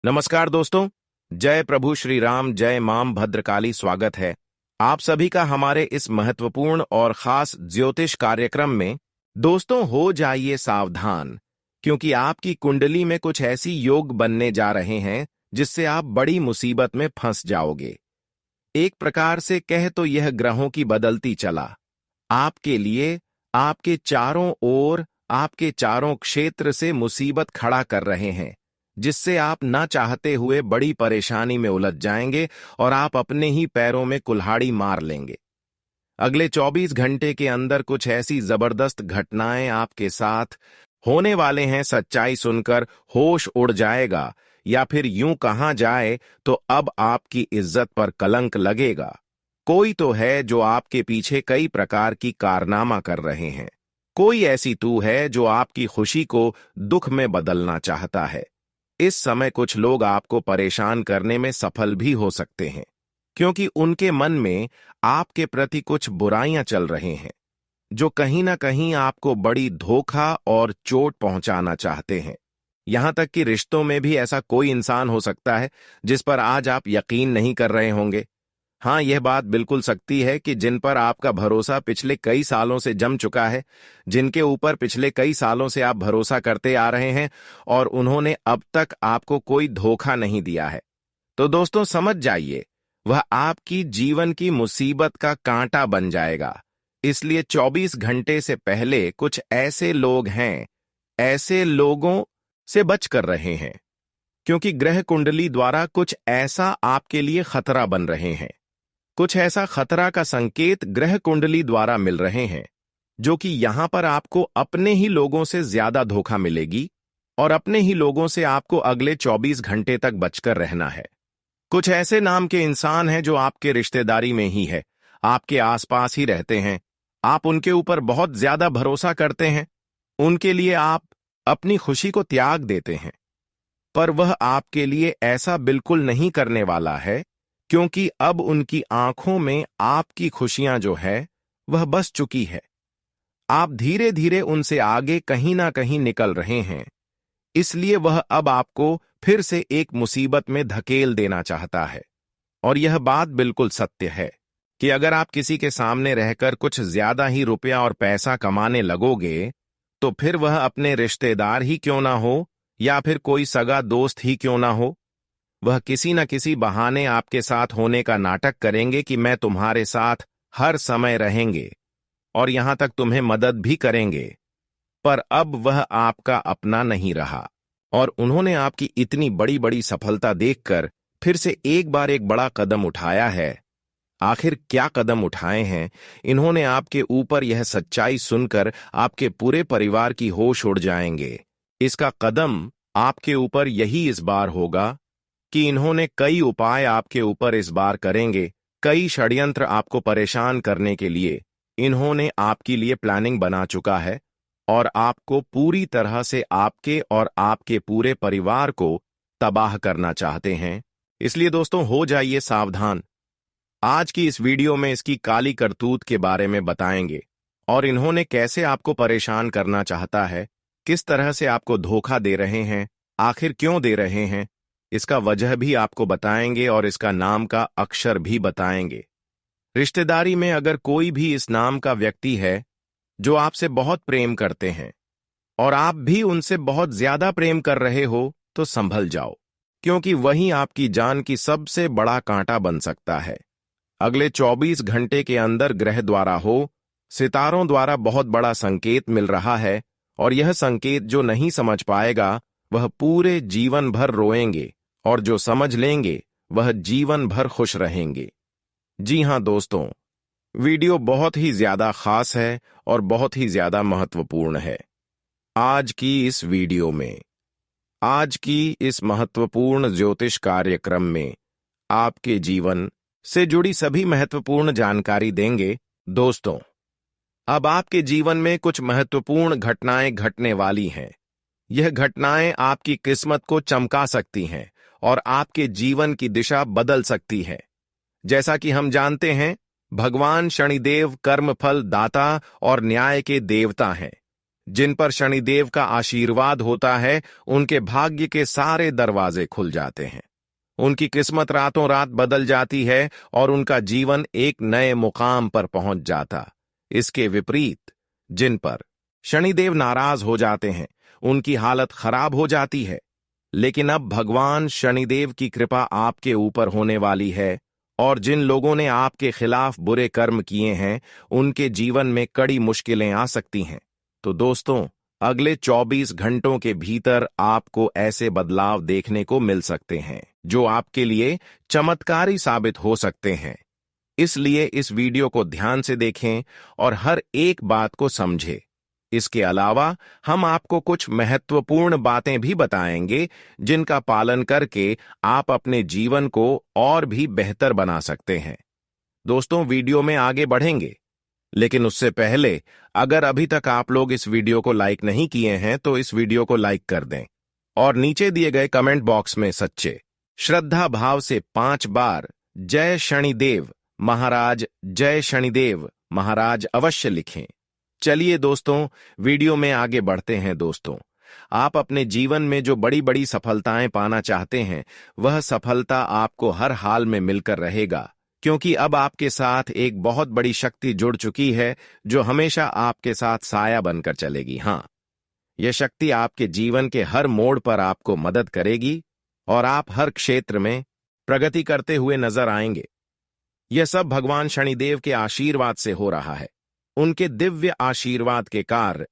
नमस्कार दोस्तों। जय प्रभु श्री राम, जय मां भद्रकाली। स्वागत है आप सभी का हमारे इस महत्वपूर्ण और खास ज्योतिष कार्यक्रम में। दोस्तों, हो जाइए सावधान, क्योंकि आपकी कुंडली में कुछ ऐसी योग बनने जा रहे हैं जिससे आप बड़ी मुसीबत में फंस जाओगे। एक प्रकार से कह तो यह ग्रहों की बदलती चला आपके लिए, आपके चारों ओर, आपके चारों क्षेत्र से मुसीबत खड़ा कर रहे हैं, जिससे आप ना चाहते हुए बड़ी परेशानी में उलझ जाएंगे और आप अपने ही पैरों में कुल्हाड़ी मार लेंगे। अगले 24 घंटे के अंदर कुछ ऐसी जबरदस्त घटनाएं आपके साथ होने वाले हैं, सच्चाई सुनकर होश उड़ जाएगा, या फिर यूं कहा जाए तो अब आपकी इज्जत पर कलंक लगेगा। कोई तो है जो आपके पीछे कई प्रकार की कारनामा कर रहे हैं। कोई ऐसी तू है जो आपकी खुशी को दुख में बदलना चाहता है। इस समय कुछ लोग आपको परेशान करने में सफल भी हो सकते हैं, क्योंकि उनके मन में आपके प्रति कुछ बुराइयां चल रहे हैं, जो कहीं ना कहीं आपको बड़ी धोखा और चोट पहुंचाना चाहते हैं। यहां तक कि रिश्तों में भी ऐसा कोई इंसान हो सकता है जिस पर आज आप यकीन नहीं कर रहे होंगे। हाँ, यह बात बिल्कुल सकती है कि जिन पर आपका भरोसा पिछले कई सालों से जम चुका है, जिनके ऊपर पिछले कई सालों से आप भरोसा करते आ रहे हैं और उन्होंने अब तक आपको कोई धोखा नहीं दिया है, तो दोस्तों समझ जाइए, वह आपकी जीवन की मुसीबत का कांटा बन जाएगा। इसलिए 24 घंटे से पहले कुछ ऐसे लोग हैं, ऐसे लोगों से बच कर रहे हैं, क्योंकि ग्रह कुंडली द्वारा कुछ ऐसा आपके लिए खतरा बन रहे हैं। कुछ ऐसा खतरा का संकेत ग्रह कुंडली द्वारा मिल रहे हैं, जो कि यहां पर आपको अपने ही लोगों से ज्यादा धोखा मिलेगी और अपने ही लोगों से आपको अगले 24 घंटे तक बचकर रहना है। कुछ ऐसे नाम के इंसान हैं जो आपके रिश्तेदारी में ही है, आपके आसपास ही रहते हैं, आप उनके ऊपर बहुत ज्यादा भरोसा करते हैं, उनके लिए आप अपनी खुशी को त्याग देते हैं, पर वह आपके लिए ऐसा बिल्कुल नहीं करने वाला है, क्योंकि अब उनकी आंखों में आपकी खुशियां जो है वह बस चुकी है। आप धीरे धीरे उनसे आगे कहीं ना कहीं निकल रहे हैं, इसलिए वह अब आपको फिर से एक मुसीबत में धकेल देना चाहता है। और यह बात बिल्कुल सत्य है कि अगर आप किसी के सामने रहकर कुछ ज्यादा ही रुपया और पैसा कमाने लगोगे, तो फिर वह अपने रिश्तेदार ही क्यों ना हो या फिर कोई सगा दोस्त ही क्यों ना हो, वह किसी न किसी बहाने आपके साथ होने का नाटक करेंगे कि मैं तुम्हारे साथ हर समय रहेंगे और यहां तक तुम्हें मदद भी करेंगे। पर अब वह आपका अपना नहीं रहा और उन्होंने आपकी इतनी बड़ी बड़ी सफलता देखकर फिर से एक बार एक बड़ा कदम उठाया है। आखिर क्या कदम उठाए हैं इन्होंने आपके ऊपर, यह सच्चाई सुनकर आपके पूरे परिवार की होश उड़ जाएंगे। इसका कदम आपके ऊपर यही इस बार होगा कि इन्होंने कई उपाय आपके ऊपर इस बार करेंगे। कई षड्यंत्र आपको परेशान करने के लिए इन्होंने आपके लिए प्लानिंग बना चुका है और आपको पूरी तरह से, आपके और आपके पूरे परिवार को तबाह करना चाहते हैं। इसलिए दोस्तों, हो जाइए सावधान। आज की इस वीडियो में इसकी काली करतूत के बारे में बताएंगे और इन्होंने कैसे आपको परेशान करना चाहता है, किस तरह से आपको धोखा दे रहे हैं, आखिर क्यों दे रहे हैं, इसका वजह भी आपको बताएंगे और इसका नाम का अक्षर भी बताएंगे। रिश्तेदारी में अगर कोई भी इस नाम का व्यक्ति है जो आपसे बहुत प्रेम करते हैं और आप भी उनसे बहुत ज्यादा प्रेम कर रहे हो, तो संभल जाओ, क्योंकि वही आपकी जान की सबसे बड़ा कांटा बन सकता है। अगले 24 घंटे के अंदर ग्रह द्वारा हो, सितारों द्वारा बहुत बड़ा संकेत मिल रहा है और यह संकेत जो नहीं समझ पाएगा वह पूरे जीवन भर रोएंगे और जो समझ लेंगे वह जीवन भर खुश रहेंगे। जी हां दोस्तों, वीडियो बहुत ही ज्यादा खास है और बहुत ही ज्यादा महत्वपूर्ण है। आज की इस वीडियो में, आज की इस महत्वपूर्ण ज्योतिष कार्यक्रम में आपके जीवन से जुड़ी सभी महत्वपूर्ण जानकारी देंगे। दोस्तों, अब आपके जीवन में कुछ महत्वपूर्ण घटनाएं घटने वाली हैं। यह घटनाएं आपकी किस्मत को चमका सकती हैं और आपके जीवन की दिशा बदल सकती है। जैसा कि हम जानते हैं, भगवान शनिदेव कर्मफल दाता और न्याय के देवता हैं। जिन पर शनिदेव का आशीर्वाद होता है, उनके भाग्य के सारे दरवाजे खुल जाते हैं। उनकी किस्मत रातों रात बदल जाती है और उनका जीवन एक नए मुकाम पर पहुंच जाता। इसके विपरीत जिन पर शनिदेव नाराज हो जाते हैं, उनकी हालत खराब हो जाती है। लेकिन अब भगवान शनिदेव की कृपा आपके ऊपर होने वाली है और जिन लोगों ने आपके खिलाफ बुरे कर्म किए हैं, उनके जीवन में कड़ी मुश्किलें आ सकती हैं। तो दोस्तों, अगले 24 घंटों के भीतर आपको ऐसे बदलाव देखने को मिल सकते हैं जो आपके लिए चमत्कारी साबित हो सकते हैं। इसलिए इस वीडियो को ध्यान से देखें और हर एक बात को समझें। इसके अलावा हम आपको कुछ महत्वपूर्ण बातें भी बताएंगे जिनका पालन करके आप अपने जीवन को और भी बेहतर बना सकते हैं। दोस्तों, वीडियो में आगे बढ़ेंगे, लेकिन उससे पहले अगर अभी तक आप लोग इस वीडियो को लाइक नहीं किए हैं तो इस वीडियो को लाइक कर दें और नीचे दिए गए कमेंट बॉक्स में सच्चे श्रद्धा भाव से 5 बार जय शनिदेव महाराज, जय शनिदेव महाराज अवश्य लिखें। चलिए दोस्तों, वीडियो में आगे बढ़ते हैं। दोस्तों, आप अपने जीवन में जो बड़ी बड़ी सफलताएं पाना चाहते हैं, वह सफलता आपको हर हाल में मिलकर रहेगा, क्योंकि अब आपके साथ एक बहुत बड़ी शक्ति जुड़ चुकी है जो हमेशा आपके साथ साया बनकर चलेगी। हाँ, यह शक्ति आपके जीवन के हर मोड़ पर आपको मदद करेगी और आप हर क्षेत्र में प्रगति करते हुए नजर आएंगे। यह सब भगवान शनिदेव के आशीर्वाद से हो रहा है। उनके दिव्य आशीर्वाद के कार्य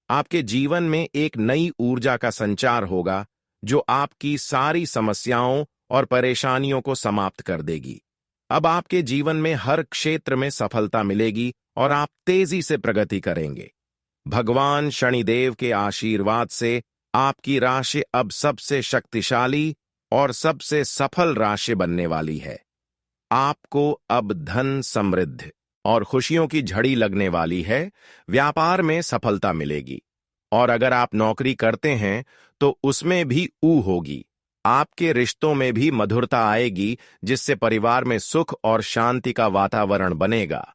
आपके जीवन में एक नई ऊर्जा का संचार होगा जो आपकी सारी समस्याओं और परेशानियों को समाप्त कर देगी। अब आपके जीवन में हर क्षेत्र में सफलता मिलेगी और आप तेजी से प्रगति करेंगे। भगवान शनिदेव के आशीर्वाद से आपकी राशि अब सबसे शक्तिशाली और सबसे सफल राशि बनने वाली है। आपको अब धन, समृद्धि और खुशियों की झड़ी लगने वाली है। व्यापार में सफलता मिलेगी और अगर आप नौकरी करते हैं तो उसमें भी होगी। आपके रिश्तों में भी मधुरता आएगी, जिससे परिवार में सुख और शांति का वातावरण बनेगा।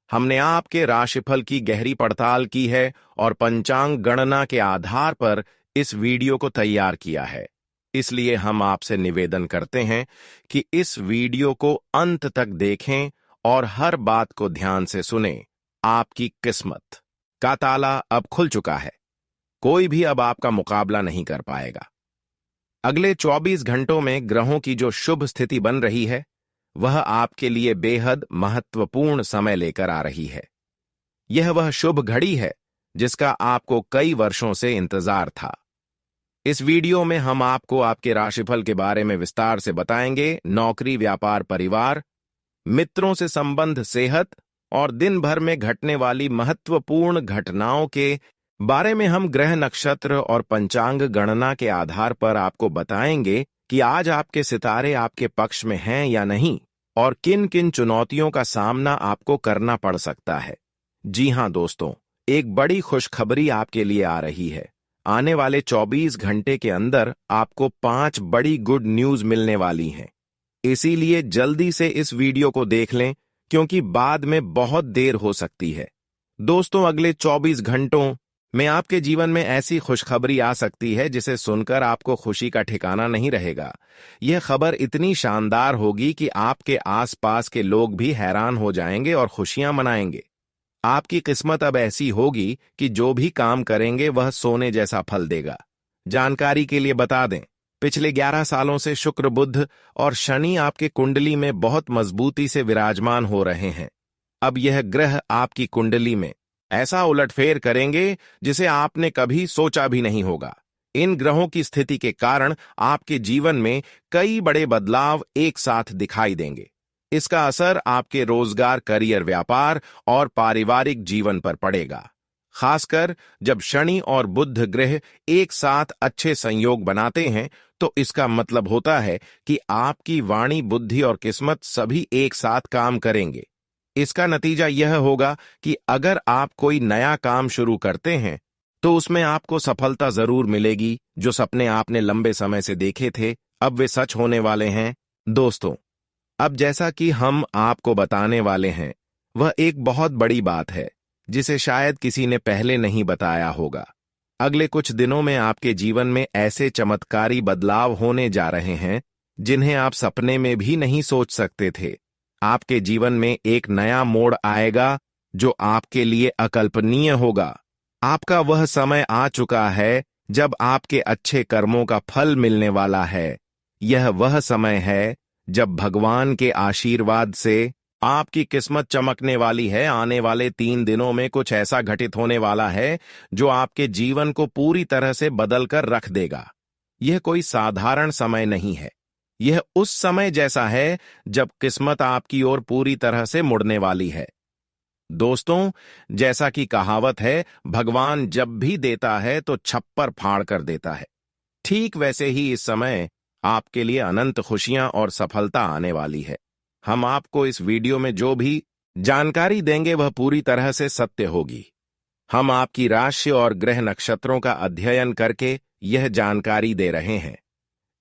हमने आपके राशिफल की गहरी पड़ताल की है और पंचांग गणना के आधार पर इस वीडियो को तैयार किया है। इसलिए हम आपसे निवेदन करते हैं कि इस वीडियो को अंत तक देखें और हर बात को ध्यान से सुनें। आपकी किस्मत का ताला अब खुल चुका है। कोई भी अब आपका मुकाबला नहीं कर पाएगा। अगले 24 घंटों में ग्रहों की जो शुभ स्थिति बन रही है, वह आपके लिए बेहद महत्वपूर्ण समय लेकर आ रही है। यह वह शुभ घड़ी है जिसका आपको कई वर्षों से इंतजार था। इस वीडियो में हम आपको आपके राशिफल के बारे में विस्तार से बताएंगे। नौकरी, व्यापार, परिवार, मित्रों से संबंध, सेहत और दिन भर में घटने वाली महत्वपूर्ण घटनाओं के बारे में हम ग्रह, नक्षत्र और पंचांग गणना के आधार पर आपको बताएंगे कि आज आपके सितारे आपके पक्ष में हैं या नहीं और किन किन चुनौतियों का सामना आपको करना पड़ सकता है। जी हां दोस्तों, एक बड़ी खुशखबरी आपके लिए आ रही है। आने वाले 24 घंटे के अंदर आपको 5 बड़ी गुड न्यूज मिलने वाली हैं। इसीलिए जल्दी से इस वीडियो को देख लें, क्योंकि बाद में बहुत देर हो सकती है। दोस्तों, अगले 24 घंटों में आपके जीवन में ऐसी खुशखबरी आ सकती है जिसे सुनकर आपको खुशी का ठिकाना नहीं रहेगा। यह खबर इतनी शानदार होगी कि आपके आसपास के लोग भी हैरान हो जाएंगे और खुशियां मनाएंगे। आपकी किस्मत अब ऐसी होगी कि जो भी काम करेंगे वह सोने जैसा फल देगा। जानकारी के लिए बता दें, पिछले 11 सालों से शुक्र, बुध और शनि आपके कुंडली में बहुत मजबूती से विराजमान हो रहे हैं। अब यह ग्रह आपकी कुंडली में ऐसा उलटफेर करेंगे जिसे आपने कभी सोचा भी नहीं होगा। इन ग्रहों की स्थिति के कारण आपके जीवन में कई बड़े बदलाव एक साथ दिखाई देंगे। इसका असर आपके रोजगार, करियर, व्यापार और पारिवारिक जीवन पर पड़ेगा। खासकर जब शनि और बुध ग्रह एक साथ अच्छे संयोग बनाते हैं तो इसका मतलब होता है कि आपकी वाणी, बुद्धि और किस्मत सभी एक साथ काम करेंगे। इसका नतीजा यह होगा कि अगर आप कोई नया काम शुरू करते हैं तो उसमें आपको सफलता जरूर मिलेगी। जो सपने आपने लंबे समय से देखे थे, अब वे सच होने वाले हैं। दोस्तों, अब जैसा कि हम आपको बताने वाले हैं, वह एक बहुत बड़ी बात है जिसे शायद किसी ने पहले नहीं बताया होगा। अगले कुछ दिनों में आपके जीवन में ऐसे चमत्कारी बदलाव होने जा रहे हैं जिन्हें आप सपने में भी नहीं सोच सकते थे। आपके जीवन में एक नया मोड़ आएगा जो आपके लिए अकल्पनीय होगा। आपका वह समय आ चुका है जब आपके अच्छे कर्मों का फल मिलने वाला है। यह वह समय है जब भगवान के आशीर्वाद से आपकी किस्मत चमकने वाली है। आने वाले 3 दिनों में कुछ ऐसा घटित होने वाला है जो आपके जीवन को पूरी तरह से बदल कर रख देगा। यह कोई साधारण समय नहीं है। यह उस समय जैसा है जब किस्मत आपकी ओर पूरी तरह से मुड़ने वाली है। दोस्तों, जैसा कि कहावत है, भगवान जब भी देता है तो छप्पर फाड़ कर देता है। ठीक वैसे ही इस समय आपके लिए अनंत खुशियां और सफलता आने वाली है। हम आपको इस वीडियो में जो भी जानकारी देंगे वह पूरी तरह से सत्य होगी। हम आपकी राशि और ग्रह नक्षत्रों का अध्ययन करके यह जानकारी दे रहे हैं,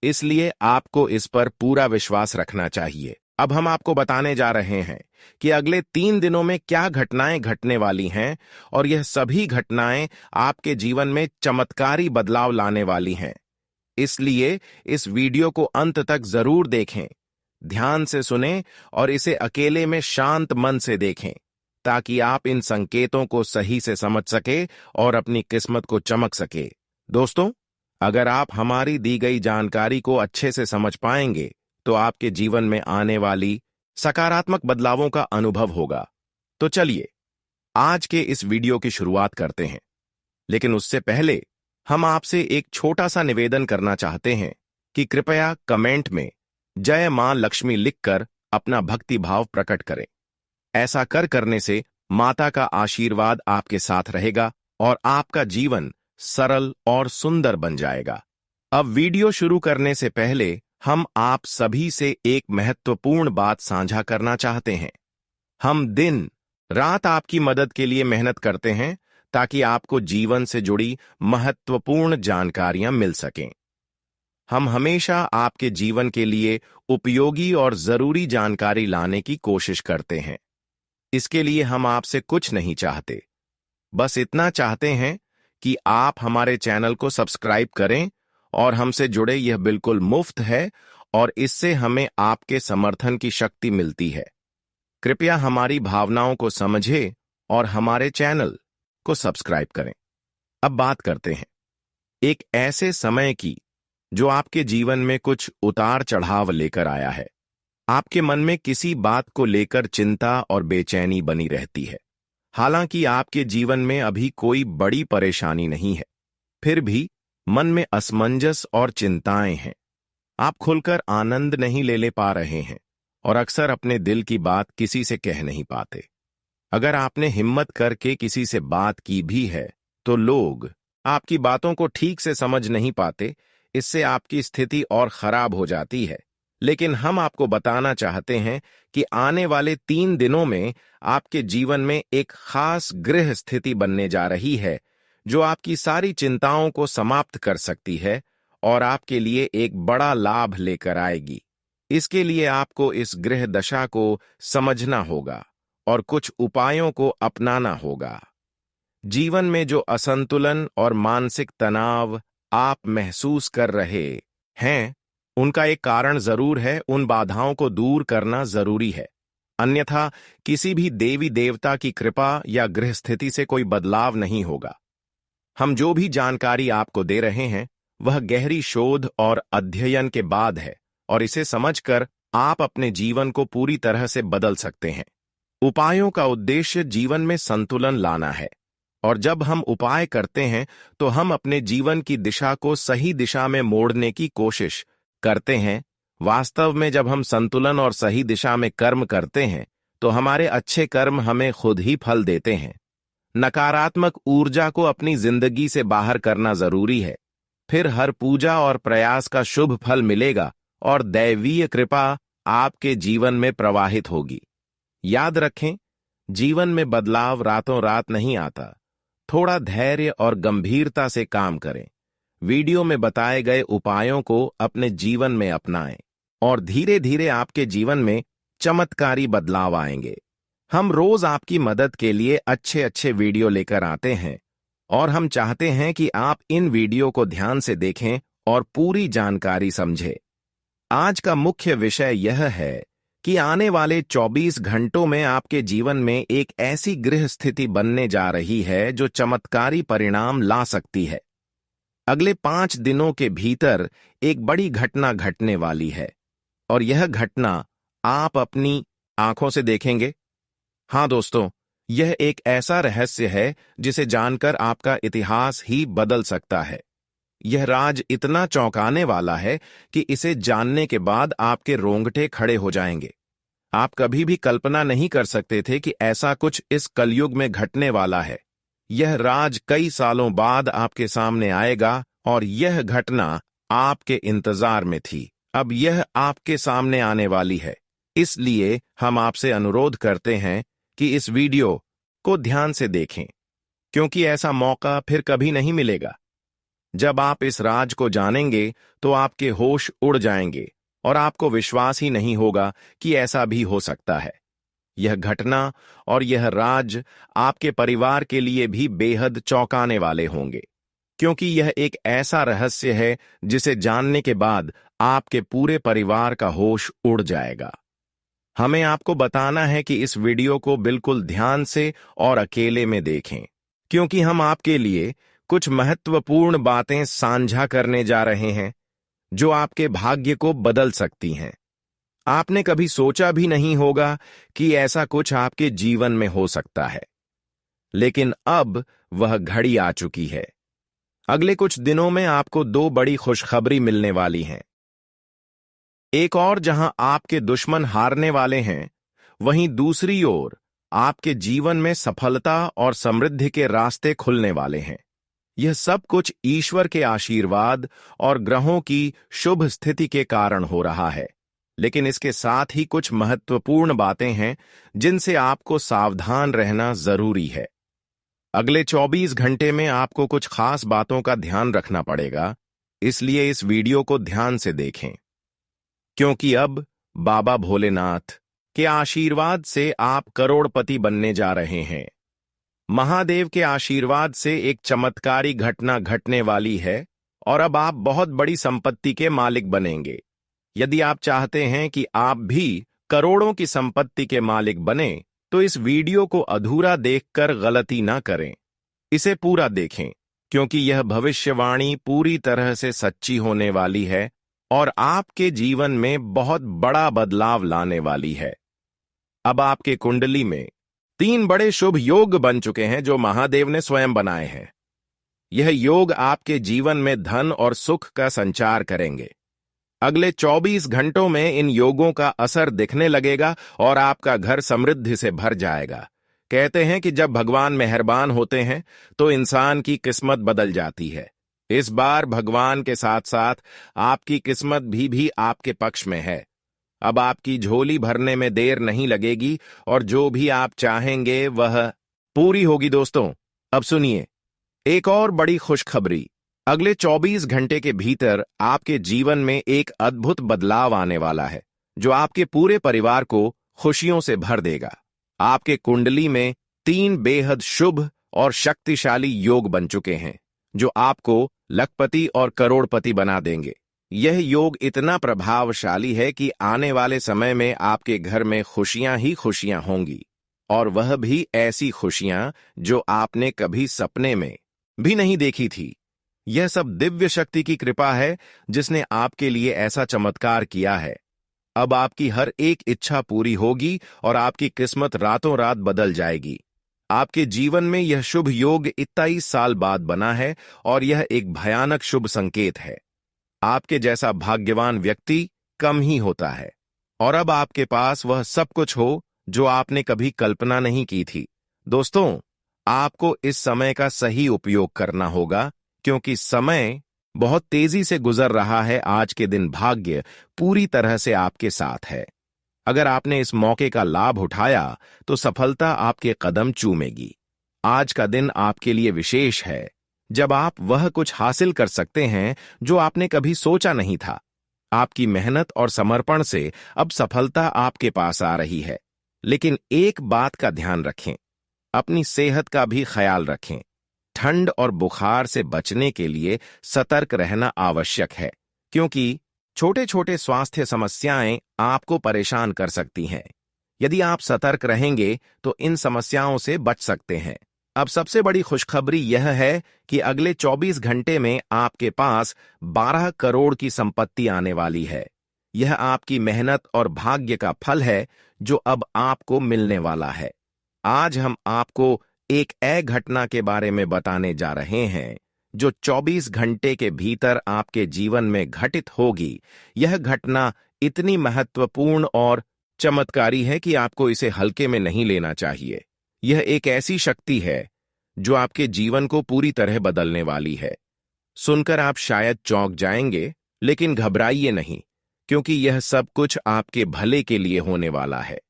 इसलिए आपको इस पर पूरा विश्वास रखना चाहिए। अब हम आपको बताने जा रहे हैं कि अगले 3 दिनों में क्या घटनाएं घटने वाली हैं, और यह सभी घटनाएं आपके जीवन में चमत्कारी बदलाव लाने वाली हैं। इसलिए इस वीडियो को अंत तक जरूर देखें, ध्यान से सुनें और इसे अकेले में शांत मन से देखें, ताकि आप इन संकेतों को सही से समझ सके और अपनी किस्मत को चमक सके। दोस्तों, अगर आप हमारी दी गई जानकारी को अच्छे से समझ पाएंगे तो आपके जीवन में आने वाली सकारात्मक बदलावों का अनुभव होगा। तो चलिए आज के इस वीडियो की शुरुआत करते हैं। लेकिन उससे पहले हम आपसे एक छोटा सा निवेदन करना चाहते हैं कि कृपया कमेंट में जय मां लक्ष्मी लिखकर अपना भक्ति भाव प्रकट करें। ऐसा करने से माता का आशीर्वाद आपके साथ रहेगा और आपका जीवन सरल और सुंदर बन जाएगा। अब वीडियो शुरू करने से पहले हम आप सभी से एक महत्वपूर्ण बात साझा करना चाहते हैं। हम दिन रात आपकी मदद के लिए मेहनत करते हैं ताकि आपको जीवन से जुड़ी महत्वपूर्ण जानकारियां मिल सकें। हम हमेशा आपके जीवन के लिए उपयोगी और जरूरी जानकारी लाने की कोशिश करते हैं। इसके लिए हम आपसे कुछ नहीं चाहते, बस इतना चाहते हैं कि आप हमारे चैनल को सब्सक्राइब करें, और हमसे जुड़े। यह बिल्कुल मुफ्त है और इससे हमें आपके समर्थन की शक्ति मिलती है। कृपया हमारी भावनाओं को समझें और हमारे चैनल को सब्सक्राइब करें। अब बात करते हैं एक ऐसे समय की जो आपके जीवन में कुछ उतार चढ़ाव लेकर आया है। आपके मन में किसी बात को लेकर चिंता और बेचैनी बनी रहती है। हालांकि आपके जीवन में अभी कोई बड़ी परेशानी नहीं है, फिर भी मन में असमंजस और चिंताएं हैं। आप खुलकर आनंद नहीं ले पा रहे हैं और अक्सर अपने दिल की बात किसी से कह नहीं पाते। अगर आपने हिम्मत करके किसी से बात की भी है तो लोग आपकी बातों को ठीक से समझ नहीं पाते। इससे आपकी स्थिति और खराब हो जाती है। लेकिन हम आपको बताना चाहते हैं कि आने वाले 3 दिनों में आपके जीवन में एक खास गृह स्थिति बनने जा रही है जो आपकी सारी चिंताओं को समाप्त कर सकती है और आपके लिए एक बड़ा लाभ लेकर आएगी। इसके लिए आपको इस गृह दशा को समझना होगा और कुछ उपायों को अपनाना होगा। जीवन में जो असंतुलन और मानसिक तनाव आप महसूस कर रहे हैं, उनका एक कारण जरूर है। उन बाधाओं को दूर करना जरूरी है, अन्यथा किसी भी देवी देवता की कृपा या गृह स्थिति से कोई बदलाव नहीं होगा। हम जो भी जानकारी आपको दे रहे हैं वह गहरी शोध और अध्ययन के बाद है, और इसे समझकर आप अपने जीवन को पूरी तरह से बदल सकते हैं। उपायों का उद्देश्य जीवन में संतुलन लाना है, और जब हम उपाय करते हैं तो हम अपने जीवन की दिशा को सही दिशा में मोड़ने की कोशिश करते हैं। वास्तव में जब हम संतुलन और सही दिशा में कर्म करते हैं तो हमारे अच्छे कर्म हमें खुद ही फल देते हैं। नकारात्मक ऊर्जा को अपनी जिंदगी से बाहर करना जरूरी है, फिर हर पूजा और प्रयास का शुभ फल मिलेगा और दैवीय कृपा आपके जीवन में प्रवाहित होगी। याद रखें, जीवन में बदलाव रातों रात नहीं आता। थोड़ा धैर्य और गंभीरता से काम करें। वीडियो में बताए गए उपायों को अपने जीवन में अपनाएं और धीरे धीरे आपके जीवन में चमत्कारी बदलाव आएंगे। हम रोज आपकी मदद के लिए अच्छे अच्छे वीडियो लेकर आते हैं और हम चाहते हैं कि आप इन वीडियो को ध्यान से देखें और पूरी जानकारी समझें। आज का मुख्य विषय यह है कि आने वाले 24 घंटों में आपके जीवन में एक ऐसी गृह स्थिति बनने जा रही है जो चमत्कारी परिणाम ला सकती है। अगले 5 दिनों के भीतर एक बड़ी घटना घटने वाली है और यह घटना आप अपनी आंखों से देखेंगे। हाँ दोस्तों, यह एक ऐसा रहस्य है जिसे जानकर आपका इतिहास ही बदल सकता है। यह राज इतना चौंकाने वाला है कि इसे जानने के बाद आपके रोंगटे खड़े हो जाएंगे। आप कभी भी कल्पना नहीं कर सकते थे कि ऐसा कुछ इस कलयुग में घटने वाला है। यह राज कई सालों बाद आपके सामने आएगा और यह घटना आपके इंतजार में थी। अब यह आपके सामने आने वाली है। इसलिए हम आपसे अनुरोध करते हैं कि इस वीडियो को ध्यान से देखें, क्योंकि ऐसा मौका फिर कभी नहीं मिलेगा। जब आप इस राज को जानेंगे तो आपके होश उड़ जाएंगे और आपको विश्वास ही नहीं होगा कि ऐसा भी हो सकता है। यह घटना और यह राज आपके परिवार के लिए भी बेहद चौंकाने वाले होंगे, क्योंकि यह एक ऐसा रहस्य है जिसे जानने के बाद आपके पूरे परिवार का होश उड़ जाएगा। हमें आपको बताना है कि इस वीडियो को बिल्कुल ध्यान से और अकेले में देखें, क्योंकि हम आपके लिए कुछ महत्वपूर्ण बातें साझा करने जा रहे हैं जो आपके भाग्य को बदल सकती हैं। आपने कभी सोचा भी नहीं होगा कि ऐसा कुछ आपके जीवन में हो सकता है, लेकिन अब वह घड़ी आ चुकी है। अगले कुछ दिनों में आपको 2 बड़ी खुशखबरी मिलने वाली हैं। एक और जहां आपके दुश्मन हारने वाले हैं, वहीं दूसरी ओर आपके जीवन में सफलता और समृद्धि के रास्ते खुलने वाले हैं। यह सब कुछ ईश्वर के आशीर्वाद और ग्रहों की शुभ स्थिति के कारण हो रहा है, लेकिन इसके साथ ही कुछ महत्वपूर्ण बातें हैं जिनसे आपको सावधान रहना जरूरी है। अगले 24 घंटे में आपको कुछ खास बातों का ध्यान रखना पड़ेगा, इसलिए इस वीडियो को ध्यान से देखें, क्योंकि अब बाबा भोलेनाथ के आशीर्वाद से आप करोड़पति बनने जा रहे हैं। महादेव के आशीर्वाद से एक चमत्कारी घटना घटने वाली है और अब आप बहुत बड़ी संपत्ति के मालिक बनेंगे। यदि आप चाहते हैं कि आप भी करोड़ों की संपत्ति के मालिक बने, तो इस वीडियो को अधूरा देखकर गलती ना करें। इसे पूरा देखें, क्योंकि यह भविष्यवाणी पूरी तरह से सच्ची होने वाली है और आपके जीवन में बहुत बड़ा बदलाव लाने वाली है। अब आपके कुंडली में 3 बड़े शुभ योग बन चुके हैं जो महादेव ने स्वयं बनाए हैं। यह योग आपके जीवन में धन और सुख का संचार करेंगे। अगले 24 घंटों में इन योगों का असर दिखने लगेगा और आपका घर समृद्धि से भर जाएगा। कहते हैं कि जब भगवान मेहरबान होते हैं तो इंसान की किस्मत बदल जाती है। इस बार भगवान के साथ साथ आपकी किस्मत भी आपके पक्ष में है। अब आपकी झोली भरने में देर नहीं लगेगी और जो भी आप चाहेंगे वह पूरी होगी। दोस्तों, अब सुनिए एक और बड़ी खुशखबरी। अगले 24 घंटे के भीतर आपके जीवन में एक अद्भुत बदलाव आने वाला है जो आपके पूरे परिवार को खुशियों से भर देगा। आपके कुंडली में 3 बेहद शुभ और शक्तिशाली योग बन चुके हैं जो आपको लखपति और करोड़पति बना देंगे। यह योग इतना प्रभावशाली है कि आने वाले समय में आपके घर में खुशियां ही खुशियां होंगी, और वह भी ऐसी खुशियां जो आपने कभी सपने में भी नहीं देखी थी। यह सब दिव्य शक्ति की कृपा है जिसने आपके लिए ऐसा चमत्कार किया है। अब आपकी हर एक इच्छा पूरी होगी और आपकी किस्मत रातों रात बदल जाएगी। आपके जीवन में यह शुभ योग 21 साल बाद बना है और यह एक भयानक शुभ संकेत है। आपके जैसा भाग्यवान व्यक्ति कम ही होता है, और अब आपके पास वह सब कुछ हो जो आपने कभी कल्पना नहीं की थी। दोस्तों, आपको इस समय का सही उपयोग करना होगा, क्योंकि समय बहुत तेजी से गुजर रहा है। आज के दिन भाग्य पूरी तरह से आपके साथ है। अगर आपने इस मौके का लाभ उठाया तो सफलता आपके कदम चूमेगी। आज का दिन आपके लिए विशेष है, जब आप वह कुछ हासिल कर सकते हैं जो आपने कभी सोचा नहीं था। आपकी मेहनत और समर्पण से अब सफलता आपके पास आ रही है। लेकिन एक बात का ध्यान रखें, अपनी सेहत का भी ख्याल रखें। ठंड और बुखार से बचने के लिए सतर्क रहना आवश्यक है, क्योंकि छोटे छोटे स्वास्थ्य समस्याएं आपको परेशान कर सकती हैं। यदि आप सतर्क रहेंगे तो इन समस्याओं से बच सकते हैं। अब सबसे बड़ी खुशखबरी यह है कि अगले 24 घंटे में आपके पास 12 करोड़ की संपत्ति आने वाली है। यह आपकी मेहनत और भाग्य का फल है जो अब आपको मिलने वाला है। आज हम आपको एक घटना के बारे में बताने जा रहे हैं जो 24 घंटे के भीतर आपके जीवन में घटित होगी। यह घटना इतनी महत्वपूर्ण और चमत्कारी है कि आपको इसे हल्के में नहीं लेना चाहिए। यह एक ऐसी शक्ति है जो आपके जीवन को पूरी तरह बदलने वाली है। सुनकर आप शायद चौंक जाएंगे, लेकिन घबराइए नहीं, क्योंकि यह सब कुछ आपके भले के लिए होने वाला है।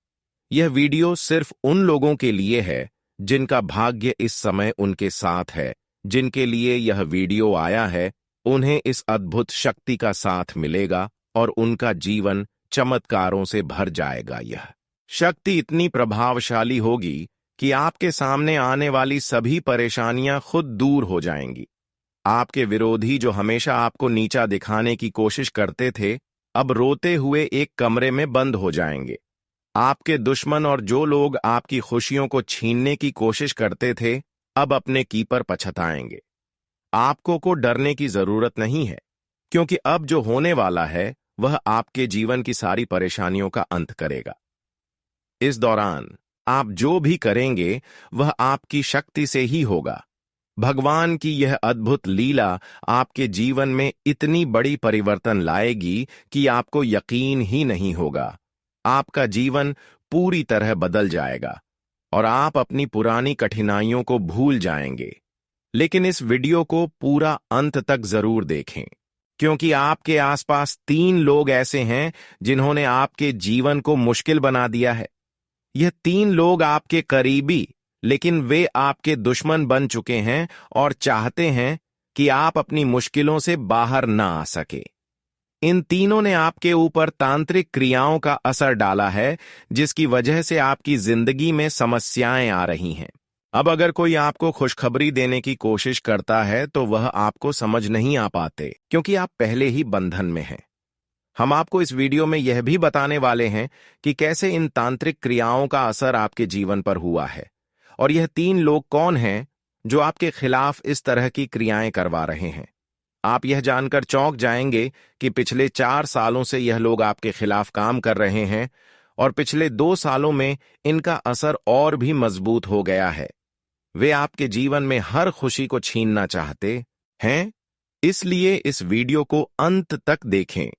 यह वीडियो सिर्फ उन लोगों के लिए है जिनका भाग्य इस समय उनके साथ है। जिनके लिए यह वीडियो आया है, उन्हें इस अद्भुत शक्ति का साथ मिलेगा और उनका जीवन चमत्कारों से भर जाएगा। यह शक्ति इतनी प्रभावशाली होगी कि आपके सामने आने वाली सभी परेशानियां खुद दूर हो जाएंगी। आपके विरोधी जो हमेशा आपको नीचा दिखाने की कोशिश करते थे, अब रोते हुए एक कमरे में बंद हो जाएंगे। आपके दुश्मन और जो लोग आपकी खुशियों को छीनने की कोशिश करते थे, अब अपने की पर पछताएंगे। आपको को डरने की जरूरत नहीं है, क्योंकि अब जो होने वाला है वह आपके जीवन की सारी परेशानियों का अंत करेगा। इस दौरान आप जो भी करेंगे वह आपकी शक्ति से ही होगा। भगवान की यह अद्भुत लीला आपके जीवन में इतनी बड़ी परिवर्तन लाएगी कि आपको यकीन ही नहीं होगा। आपका जीवन पूरी तरह बदल जाएगा और आप अपनी पुरानी कठिनाइयों को भूल जाएंगे। लेकिन इस वीडियो को पूरा अंत तक जरूर देखें, क्योंकि आपके आसपास 3 लोग ऐसे हैं जिन्होंने आपके जीवन को मुश्किल बना दिया है। यह 3 लोग आपके करीबी, लेकिन वे आपके दुश्मन बन चुके हैं और चाहते हैं कि आप अपनी मुश्किलों से बाहर ना आ सके। इन तीनों ने आपके ऊपर तांत्रिक क्रियाओं का असर डाला है, जिसकी वजह से आपकी जिंदगी में समस्याएं आ रही हैं। अब अगर कोई आपको खुशखबरी देने की कोशिश करता है तो वह आपको समझ नहीं आ पाते, क्योंकि आप पहले ही बंधन में हैं। हम आपको इस वीडियो में यह भी बताने वाले हैं कि कैसे इन तांत्रिक क्रियाओं का असर आपके जीवन पर हुआ है, और यह 3 लोग कौन हैं जो आपके खिलाफ इस तरह की क्रियाएं करवा रहे हैं। आप यह जानकर चौंक जाएंगे कि पिछले 4 सालों से यह लोग आपके खिलाफ काम कर रहे हैं और पिछले 2 सालों में इनका असर और भी मजबूत हो गया है। वे आपके जीवन में हर खुशी को छीनना चाहते हैं, इसलिए इस वीडियो को अंत तक देखें,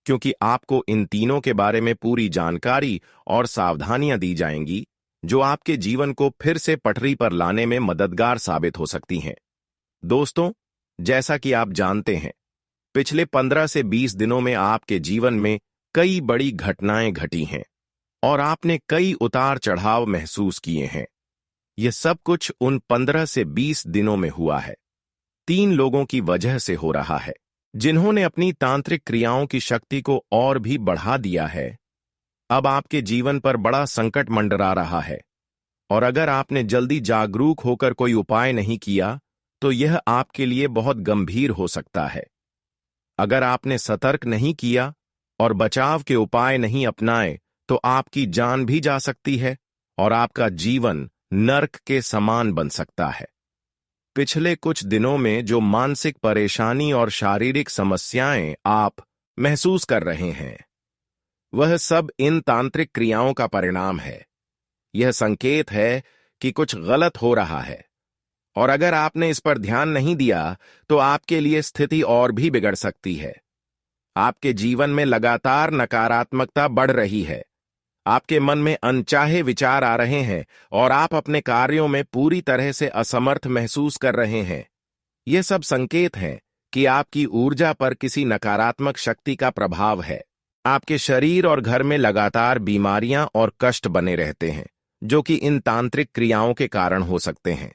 क्योंकि आपको इन तीनों के बारे में पूरी जानकारी और सावधानियां दी जाएंगी जो आपके जीवन को फिर से पटरी पर लाने में मददगार साबित हो सकती हैं। दोस्तों, जैसा कि आप जानते हैं, पिछले 15 से 20 दिनों में आपके जीवन में कई बड़ी घटनाएं घटी हैं और आपने कई उतार चढ़ाव महसूस किए हैं। यह सब कुछ उन 15 से 20 दिनों में हुआ है। 3 लोगों की वजह से हो रहा है, जिन्होंने अपनी तांत्रिक क्रियाओं की शक्ति को और भी बढ़ा दिया है। अब आपके जीवन पर बड़ा संकट मंडरा रहा है, और अगर आपने जल्दी जागरूक होकर कोई उपाय नहीं किया तो यह आपके लिए बहुत गंभीर हो सकता है। अगर आपने सतर्क नहीं किया और बचाव के उपाय नहीं अपनाए तो आपकी जान भी जा सकती है और आपका जीवन नर्क के समान बन सकता है। पिछले कुछ दिनों में जो मानसिक परेशानी और शारीरिक समस्याएं आप महसूस कर रहे हैं, वह सब इन तांत्रिक क्रियाओं का परिणाम है। यह संकेत है कि कुछ गलत हो रहा है, और अगर आपने इस पर ध्यान नहीं दिया तो आपके लिए स्थिति और भी बिगड़ सकती है। आपके जीवन में लगातार नकारात्मकता बढ़ रही है, आपके मन में अनचाहे विचार आ रहे हैं और आप अपने कार्यों में पूरी तरह से असमर्थ महसूस कर रहे हैं। ये सब संकेत हैं कि आपकी ऊर्जा पर किसी नकारात्मक शक्ति का प्रभाव है। आपके शरीर और घर में लगातार बीमारियां और कष्ट बने रहते हैं, जो कि इन तांत्रिक क्रियाओं के कारण हो सकते हैं।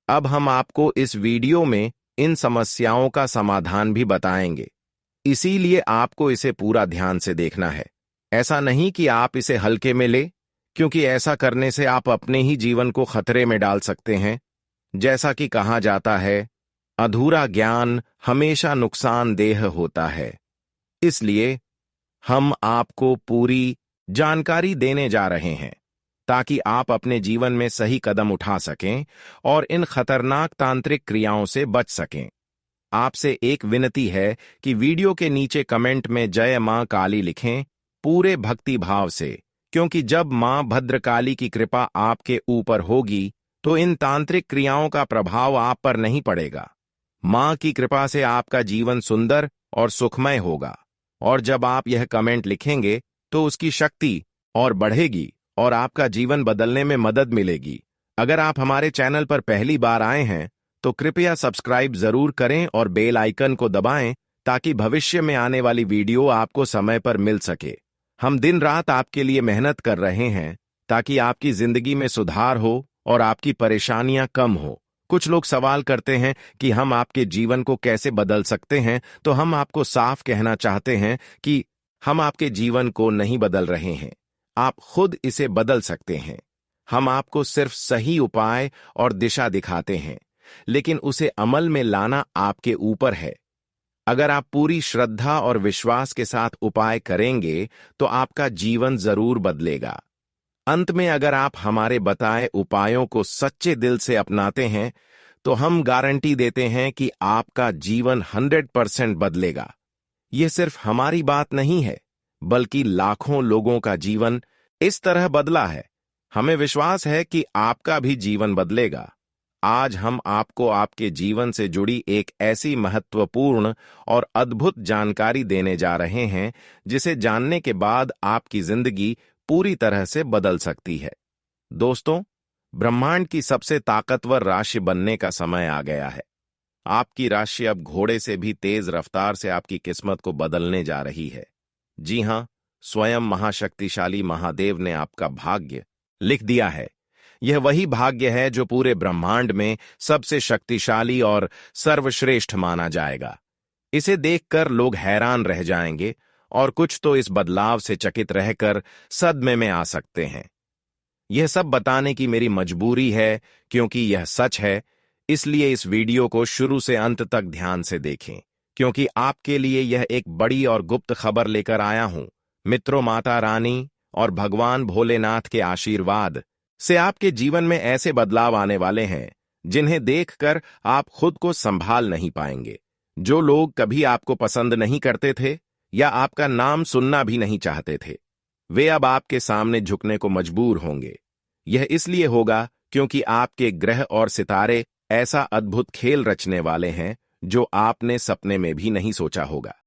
अब हम आपको इस वीडियो में इन समस्याओं का समाधान भी बताएंगे, इसीलिए आपको इसे पूरा ध्यान से देखना है। ऐसा नहीं कि आप इसे हल्के में ले, क्योंकि ऐसा करने से आप अपने ही जीवन को खतरे में डाल सकते हैं। जैसा कि कहा जाता है, अधूरा ज्ञान हमेशा नुकसानदेह होता है। इसलिए हम आपको पूरी जानकारी देने जा रहे हैं ताकि आप अपने जीवन में सही कदम उठा सकें और इन खतरनाक तांत्रिक क्रियाओं से बच सकें। आपसे एक विनती है कि वीडियो के नीचे कमेंट में जय मां काली लिखें पूरे भक्ति भाव से, क्योंकि जब मां भद्रकाली की कृपा आपके ऊपर होगी तो इन तांत्रिक क्रियाओं का प्रभाव आप पर नहीं पड़ेगा। मां की कृपा से आपका जीवन सुंदर और सुखमय होगा, और जब आप यह कमेंट लिखेंगे तो उसकी शक्ति और बढ़ेगी और आपका जीवन बदलने में मदद मिलेगी। अगर आप हमारे चैनल पर पहली बार आए हैं तो कृपया सब्सक्राइब जरूर करें और बेल आइकन को दबाएं ताकि भविष्य में आने वाली वीडियो आपको समय पर मिल सके। हम दिन रात आपके लिए मेहनत कर रहे हैं ताकि आपकी जिंदगी में सुधार हो और आपकी परेशानियां कम हो। कुछ लोग सवाल करते हैं कि हम आपके जीवन को कैसे बदल सकते हैं, तो हम आपको साफ कहना चाहते हैं कि हम आपके जीवन को नहीं बदल रहे हैं, आप खुद इसे बदल सकते हैं। हम आपको सिर्फ सही उपाय और दिशा दिखाते हैं, लेकिन उसे अमल में लाना आपके ऊपर है। अगर आप पूरी श्रद्धा और विश्वास के साथ उपाय करेंगे तो आपका जीवन जरूर बदलेगा। अंत में अगर आप हमारे बताए उपायों को सच्चे दिल से अपनाते हैं तो हम गारंटी देते हैं कि आपका जीवन 100% बदलेगा। यह सिर्फ हमारी बात नहीं है, बल्कि लाखों लोगों का जीवन इस तरह बदला है। हमें विश्वास है कि आपका भी जीवन बदलेगा। आज हम आपको आपके जीवन से जुड़ी एक ऐसी महत्वपूर्ण और अद्भुत जानकारी देने जा रहे हैं जिसे जानने के बाद आपकी जिंदगी पूरी तरह से बदल सकती है। दोस्तों, ब्रह्मांड की सबसे ताकतवर राशि बनने का समय आ गया है। आपकी राशि अब घोड़े से भी तेज रफ्तार से आपकी किस्मत को बदलने जा रही है। जी हां, स्वयं महाशक्तिशाली महादेव ने आपका भाग्य लिख दिया है। यह वही भाग्य है जो पूरे ब्रह्मांड में सबसे शक्तिशाली और सर्वश्रेष्ठ माना जाएगा। इसे देखकर लोग हैरान रह जाएंगे और कुछ तो इस बदलाव से चकित रहकर सदमे में आ सकते हैं। यह सब बताने की मेरी मजबूरी है क्योंकि यह सच है, इसलिए इस वीडियो को शुरू से अंत तक ध्यान से देखें, क्योंकि आपके लिए यह एक बड़ी और गुप्त खबर लेकर आया हूं। मित्रों, माता रानी और भगवान भोलेनाथ के आशीर्वाद से आपके जीवन में ऐसे बदलाव आने वाले हैं जिन्हें देखकर आप खुद को संभाल नहीं पाएंगे। जो लोग कभी आपको पसंद नहीं करते थे या आपका नाम सुनना भी नहीं चाहते थे, वे अब आपके सामने झुकने को मजबूर होंगे। यह इसलिए होगा क्योंकि आपके ग्रह और सितारे ऐसा अद्भुत खेल रचने वाले हैं जो आपने सपने में भी नहीं सोचा होगा।